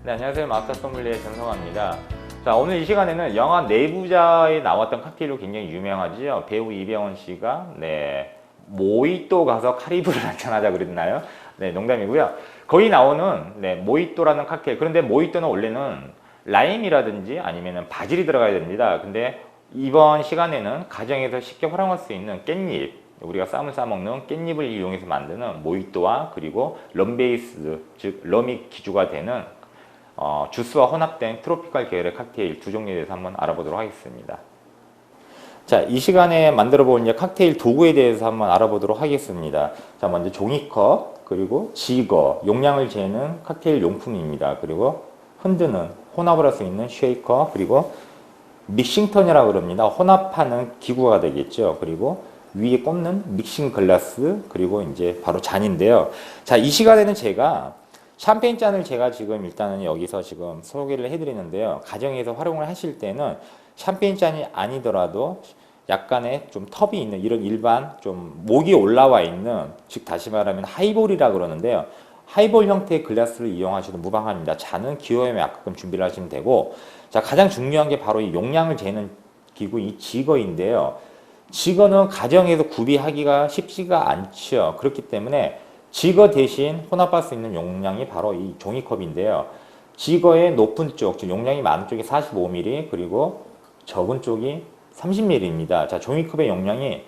네, 안녕하세요. 마스터 소믈리에 전성환입니다. 자, 오늘 이 시간에는 영화 내부자에 나왔던 칵테일로 굉장히 유명하지요. 배우 이병헌 씨가 모히또 가서 카리브를 한잔하자 그랬나요? 네, 농담이고요. 거기 나오는 모히또라는 칵테일. 그런데 모히또는 원래는 라임이라든지 아니면 바질이 들어가야 됩니다. 근데 이번 시간에는 가정에서 쉽게 활용할 수 있는 깻잎, 우리가 쌈을 싸먹는 깻잎을 이용해서 만드는 모히또와 그리고 럼 베이스, 즉 럼이 기주가 되는 주스와 혼합된 트로피컬 계열의 칵테일 두 종류에 대해서 한번 알아보도록 하겠습니다. 자, 이 시간에 만들어 볼 이제 칵테일 도구에 대해서 한번 알아보도록 하겠습니다. 자, 먼저 종이컵, 그리고 지거, 용량을 재는 칵테일 용품입니다. 그리고 흔드는, 혼합을 할 수 있는 쉐이커, 그리고 믹싱턴이라고 그럽니다. 혼합하는 기구가 되겠죠. 그리고 위에 꽂는 믹싱 글라스, 그리고 이제 바로 잔인데요. 자, 이 시간에는 제가 샴페인 잔을 제가 지금 일단은 여기서 지금 소개를 해드리는데요. 가정에서 활용을 하실 때는 샴페인 잔이 아니더라도 약간의 좀 텁이 있는 이런 일반 좀 목이 올라와 있는, 즉 다시 말하면 하이볼이라 그러는데요. 하이볼 형태의 글라스를 이용하셔도 무방합니다. 잔은 기호에 맞게끔 준비를 하시면 되고, 자, 가장 중요한 게 바로 이 용량을 재는 기구, 이 지거인데요. 지거는 가정에서 구비하기가 쉽지가 않죠. 그렇기 때문에 지거 대신 혼합할 수 있는 용량이 바로 이 종이컵인데요. 지거의 높은 쪽, 즉 용량이 많은 쪽이 45ml, 그리고 적은 쪽이 30ml입니다. 자, 종이컵의 용량이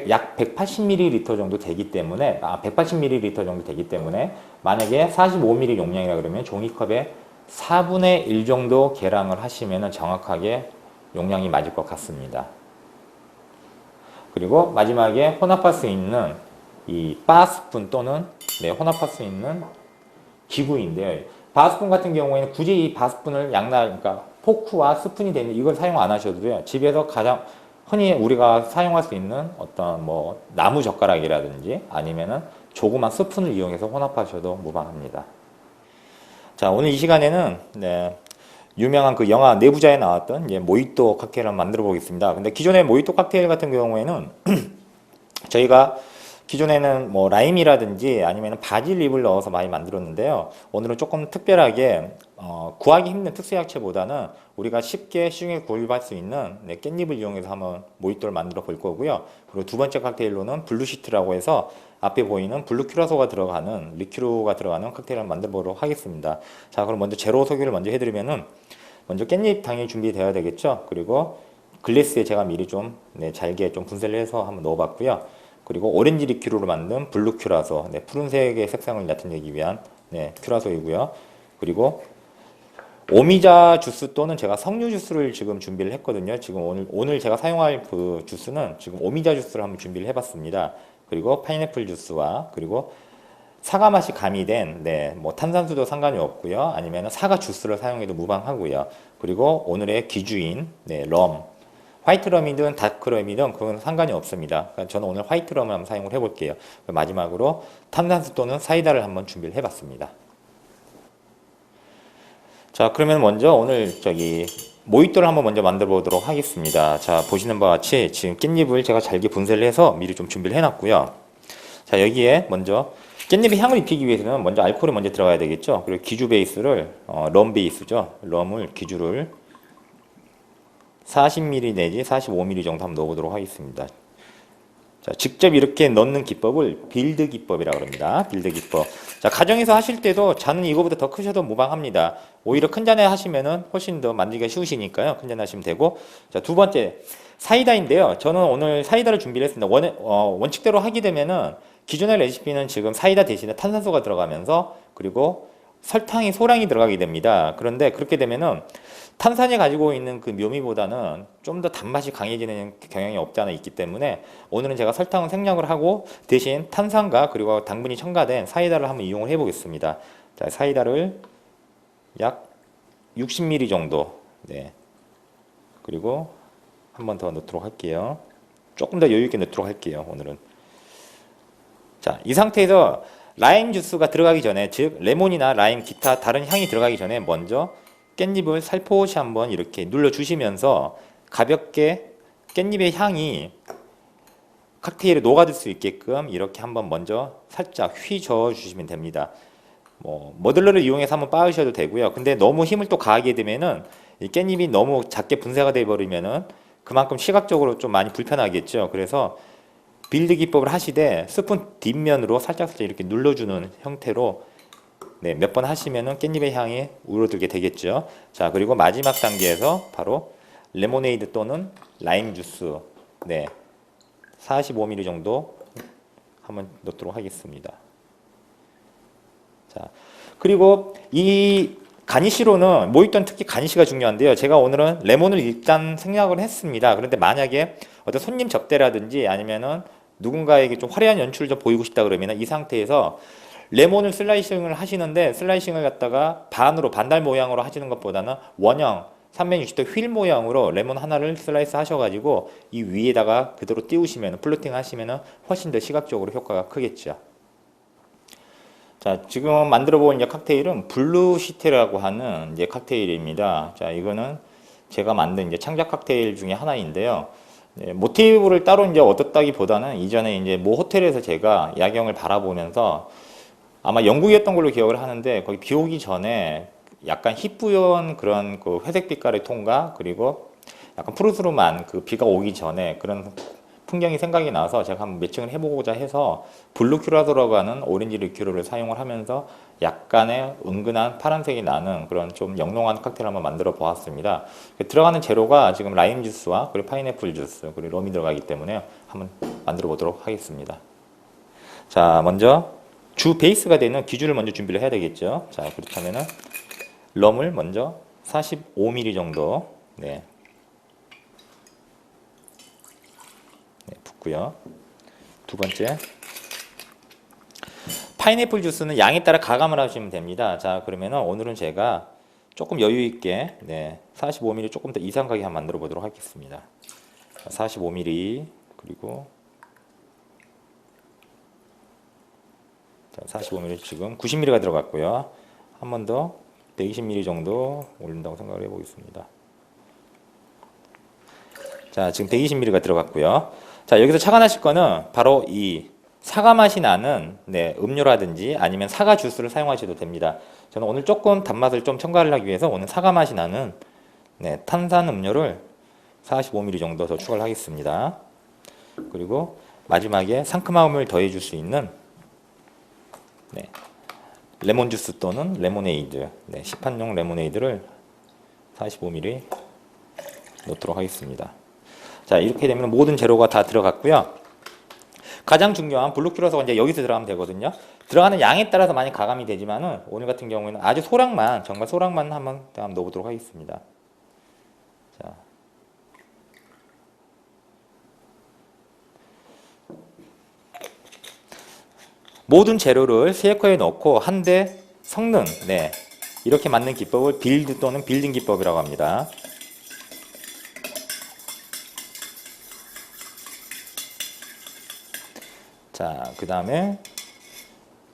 약 180ml 정도 되기 때문에, 180ml 정도 되기 때문에, 만약에 45ml 용량이라 그러면 종이컵의 4분의 1 정도 계량을 하시면 정확하게 용량이 맞을 것 같습니다. 그리고 마지막에 혼합할 수 있는 이 바스푼 또는 혼합할 수 있는 기구인데요. 바스푼 같은 경우에는 굳이 이 바스푼을 그러니까 포크와 스푼이 되는 이걸 사용 안 하셔도 돼요. 집에서 가장 흔히 우리가 사용할 수 있는 어떤 나무 젓가락이라든지 아니면은 조그만 스푼을 이용해서 혼합하셔도 무방합니다. 자, 오늘 이 시간에는 유명한 그 영화 내부자에 나왔던 모히또 칵테일을 만들어 보겠습니다. 근데 기존의 모히또 칵테일 같은 경우에는 저희가 기존에는 라임이라든지 아니면 바질 잎을 넣어서 많이 만들었는데요. 오늘은 조금 특별하게 구하기 힘든 특수약채보다는 우리가 쉽게 시중에 구입할 수 있는 깻잎을 이용해서 한번 모히또를 만들어 볼 거고요. 그리고 두 번째 칵테일로는 블루시트라고 해서 앞에 보이는 블루 큐라소가 들어가는 리큐르가 들어가는 칵테일을 만들어 보도록 하겠습니다. 자, 그럼 먼저 재료 소개를 먼저 해드리면은 먼저 깻잎 당연히 준비되어야 되겠죠. 그리고 글래스에 제가 미리 좀 잘게 좀 분쇄를 해서 한번 넣어봤고요. 그리고 오렌지 리큐르로 만든 블루 큐라소, 푸른색의 색상을 나타내기 위한 큐라소이고요. 그리고 오미자 주스 또는 제가 석류 주스를 지금 준비를 했거든요. 지금 오늘 제가 사용할 그 주스는 지금 오미자 주스를 한번 준비를 해봤습니다. 그리고 파인애플 주스와 그리고 사과 맛이 가미된 탄산수도 상관이 없고요. 아니면 사과 주스를 사용해도 무방하고요. 그리고 오늘의 기주인 럼, 화이트 럼이든 다크 럼이든 그건 상관이 없습니다. 그러니까 저는 오늘 화이트 럼을 한번 사용을 해볼게요. 마지막으로 탄산수 또는 사이다를 한번 준비를 해봤습니다. 자, 그러면 먼저 오늘 모히또를 한번 먼저 만들어 보도록 하겠습니다. 자, 보시는 바와 같이 지금 깻잎을 제가 잘게 분쇄를 해서 미리 좀 준비를 해놨고요. 자, 여기에 먼저 깻잎에 향을 입히기 위해서는 먼저 알코올이 먼저 들어가야 되겠죠. 그리고 기주 베이스를 럼 베이스죠. 럼을 기주를 40ml 내지 45ml 정도 한번 넣어보도록 하겠습니다. 자, 직접 이렇게 넣는 기법을 빌드 기법이라고 합니다. 빌드 기법. 자, 가정에서 하실 때도 잔은 이거보다 더 크셔도 무방합니다. 오히려 큰 잔에 하시면은 훨씬 더 만들기가 쉬우시니까요. 큰 잔에 하시면 되고. 자, 두 번째 사이다인데요. 저는 오늘 사이다를 준비를 했습니다. 원칙대로 하게 되면은 기존의 레시피는 지금 사이다 대신에 탄산수가 들어가면서 그리고 설탕이 소량이 들어가게 됩니다. 그런데 그렇게 되면은 탄산이 가지고 있는 그 묘미보다는 좀 더 단맛이 강해지는 경향이 없지 않아 있기 때문에 오늘은 제가 설탕을 생략을 하고 대신 탄산과 그리고 당분이 첨가된 사이다를 한번 이용을 해 보겠습니다. 자, 사이다를 약 60ml 정도. 네. 그리고 한 번 더 넣도록 할게요. 조금 더 여유 있게 넣도록 할게요. 오늘은. 자, 이 상태에서 라임 주스가 들어가기 전에, 즉 레몬이나 라임 기타 다른 향이 들어가기 전에 먼저 깻잎을 살포시 한번 이렇게 눌러 주시면서 가볍게 깻잎의 향이 칵테일에 녹아들 수 있게끔 이렇게 한번 먼저 살짝 휘저어 주시면 됩니다. 뭐 머들러를 이용해서 한번 빻으셔도 되고요. 근데 너무 힘을 또 가하게 되면은 이 깻잎이 너무 작게 분쇄가 돼 버리면은 그만큼 시각적으로 좀 많이 불편하겠죠. 그래서 빌드 기법을 하시되 스푼 뒷면으로 살짝 이렇게 눌러주는 형태로 네, 몇 번 하시면은 깻잎의 향이 우러들게 되겠죠. 자, 그리고 마지막 단계에서 바로 레모네이드 또는 라임 주스, 네, 45ml 정도 한번 넣도록 하겠습니다. 자, 그리고 이 가니쉬로는 모히또는 특히 가니쉬가 중요한데요. 제가 오늘은 레몬을 일단 생략을 했습니다. 그런데 만약에 어떤 손님 접대라든지 아니면은 누군가에게 좀 화려한 연출을 좀 보이고 싶다 그러면 이 상태에서 레몬을 슬라이싱을 하시는데 슬라이싱을 갖다가 반으로 반달 모양으로 하시는 것보다는 원형 360도 휠 모양으로 레몬 하나를 슬라이스 하셔가지고 이 위에다가 그대로 띄우시면 플로팅 하시면 훨씬 더 시각적으로 효과가 크겠죠. 자, 지금 만들어 본 이제 칵테일은 블루 시테라고 하는 이제 칵테일입니다. 자, 이거는 제가 만든 이제 창작 칵테일 중에 하나인데요. 네, 모티브를 따로 이제 얻었다기보다는 이전에 이제 모 호텔에서 제가 야경을 바라보면서 아마 영국이었던 걸로 기억을 하는데 거기 비 오기 전에 약간 희뿌연 그런 그 회색 빛깔의 통과 그리고 약간 푸르스름한 그 비가 오기 전에 그런 풍경이 생각이 나서 제가 한번 매칭을 해보고자 해서 블루 큐라도라고 하는 오렌지 리큐르를 사용을 하면서 약간의 은근한 파란색이 나는 그런 좀 영롱한 칵테일을 한번 만들어 보았습니다. 들어가는 재료가 지금 라임 주스와 그리고 파인애플 주스 그리고 럼이 들어가기 때문에 한번 만들어 보도록 하겠습니다. 자, 먼저 주 베이스가 되는 기준을 먼저 준비를 해야 되겠죠. 자, 그렇다면은 럼을 먼저 45ml 정도 네, 붓고요. 두 번째 파인애플 주스는 양에 따라 가감을 하시면 됩니다. 자, 그러면은 오늘은 제가 조금 여유 있게 네, 45ml 조금 더 이상하게 한번 만들어 보도록 하겠습니다. 45ml 그리고 자, 45ml 지금 90ml가 들어갔고요. 한 번 더 120ml 정도 올린다고 생각을 해보겠습니다. 자, 지금 120ml가 들어갔고요. 자, 여기서 착안하실 거는 바로 이 사과 맛이 나는 네, 음료라든지 아니면 사과 주스를 사용하셔도 됩니다. 저는 오늘 조금 단맛을 좀 첨가를 하기 위해서 오늘 사과 맛이 나는 네, 탄산 음료를 45ml 정도 더 추가를 하겠습니다. 그리고 마지막에 상큼함을 더해 줄 수 있는 네, 레몬 주스 또는 레모네이드 네, 시판용 레모네이드를 45ml 넣도록 하겠습니다. 자, 이렇게 되면 모든 재료가 다 들어갔고요. 가장 중요한 블루 큐라소가 이제 여기서 들어가면 되거든요. 들어가는 양에 따라서 많이 가감이 되지만은 오늘 같은 경우에는 아주 소량만 정말 소량만 한번 넣어보도록 하겠습니다. 자, 모든 재료를 쉐이커에 넣고 한데 섞는 네, 이렇게 만든 기법을 빌드 또는 빌딩 기법이라고 합니다. 자, 그 다음에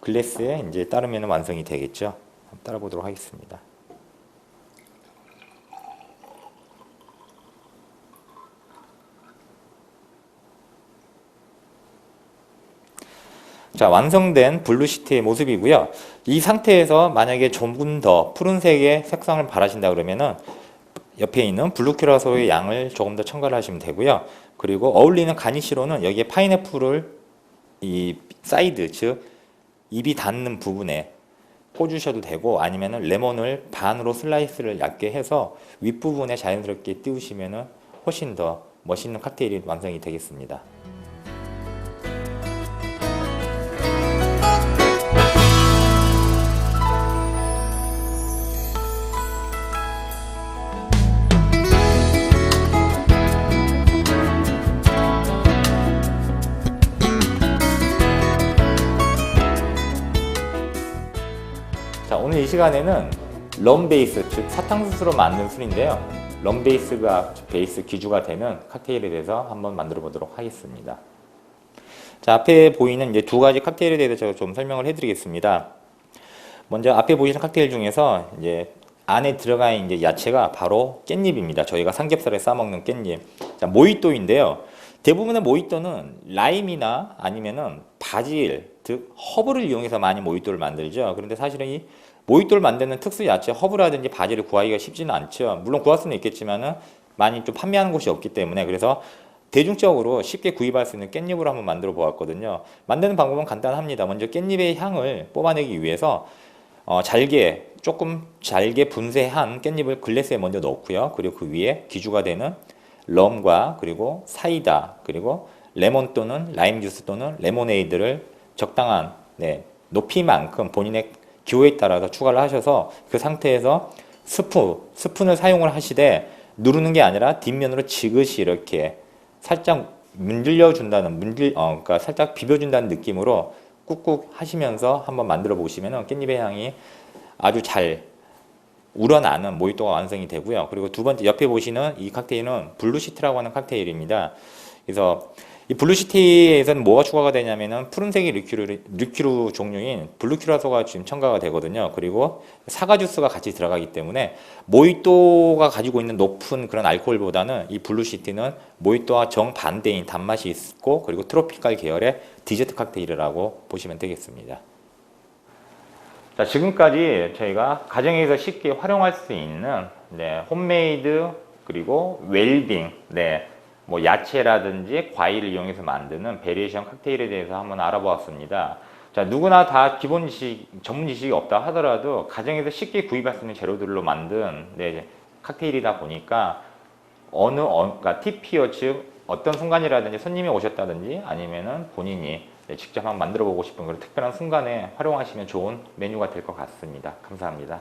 글래스에 이제 따르면 완성이 되겠죠. 한번 따라 보도록 하겠습니다. 자, 완성된 블루시트의 모습이고요. 이 상태에서 만약에 조금 더 푸른색의 색상을 바라신다 그러면은 옆에 있는 블루 큐라소의 양을 조금 더 첨가를 하시면 되고요. 그리고 어울리는 가니쉬로는 여기에 파인애플을 이 사이드, 즉 입이 닿는 부분에 꽂으셔도 되고 아니면은 레몬을 반으로 슬라이스를 얇게 해서 윗부분에 자연스럽게 띄우시면은 훨씬 더 멋있는 칵테일이 완성이 되겠습니다. 자, 오늘 이 시간에는 럼 베이스, 즉 사탕수수로 만든 술인데요. 럼 베이스가 베이스 기주가 되는 칵테일에 대해서 한번 만들어 보도록 하겠습니다. 자, 앞에 보이는 이제 두 가지 칵테일에 대해서 제가 좀 설명을 해드리겠습니다. 먼저 앞에 보이는 칵테일 중에서 이제 안에 들어가 있는 이제 야채가 바로 깻잎입니다. 저희가 삼겹살에 싸먹는 깻잎. 자, 모히또인데요. 대부분의 모히또는 라임이나 아니면은 바질, 즉 허브를 이용해서 많이 모히또를 만들죠. 그런데 사실은 이 모히또를 만드는 특수 야채 허브라든지 바질을 구하기가 쉽지는 않죠. 물론 구할 수는 있겠지만은 많이 좀 판매하는 곳이 없기 때문에, 그래서 대중적으로 쉽게 구입할 수 있는 깻잎으로 한번 만들어 보았거든요. 만드는 방법은 간단합니다. 먼저 깻잎의 향을 뽑아내기 위해서 조금 잘게 분쇄한 깻잎을 글래스에 먼저 넣고요. 그리고 그 위에 기주가 되는 럼과 그리고 사이다, 그리고 레몬 또는 라임 주스 또는 레모네이드를 적당한 높이만큼 본인의 기호에 따라서 추가를 하셔서 그 상태에서 스푼을 사용을 하시되 누르는 게 아니라 뒷면으로 지그시 이렇게 살짝 그러니까 살짝 비벼준다는 느낌으로 꾹꾹 하시면서 한번 만들어 보시면 깻잎의 향이 아주 잘 우러나는 모히또가 완성이 되고요. 그리고 두 번째 옆에 보시는 이 칵테일은 블루시트라고 하는 칵테일입니다. 그래서 이 블루시티에서는 뭐가 추가가 되냐면은 푸른색의 리큐르 종류인 블루큐라소가 지금 첨가가 되거든요. 그리고 사과 주스가 같이 들어가기 때문에 모히또가 가지고 있는 높은 그런 알코올보다는 이 블루시티는 모히또와 정반대인 단맛이 있고, 그리고 트로피칼 계열의 디저트 칵테일이라고 보시면 되겠습니다. 자, 지금까지 저희가 가정에서 쉽게 활용할 수 있는 홈메이드 그리고 웰빙, 뭐 야채라든지 과일을 이용해서 만드는 베리에이션 칵테일에 대해서 한번 알아보았습니다. 자, 누구나 다 기본 지식, 전문 지식이 없다 하더라도 가정에서 쉽게 구입할 수 있는 재료들로 만든 칵테일이다 보니까 그러니까 TPO, 즉 어떤 순간이라든지 손님이 오셨다든지 아니면은 본인이 직접 한번 만들어 보고 싶은 그런 특별한 순간에 활용하시면 좋은 메뉴가 될 것 같습니다. 감사합니다.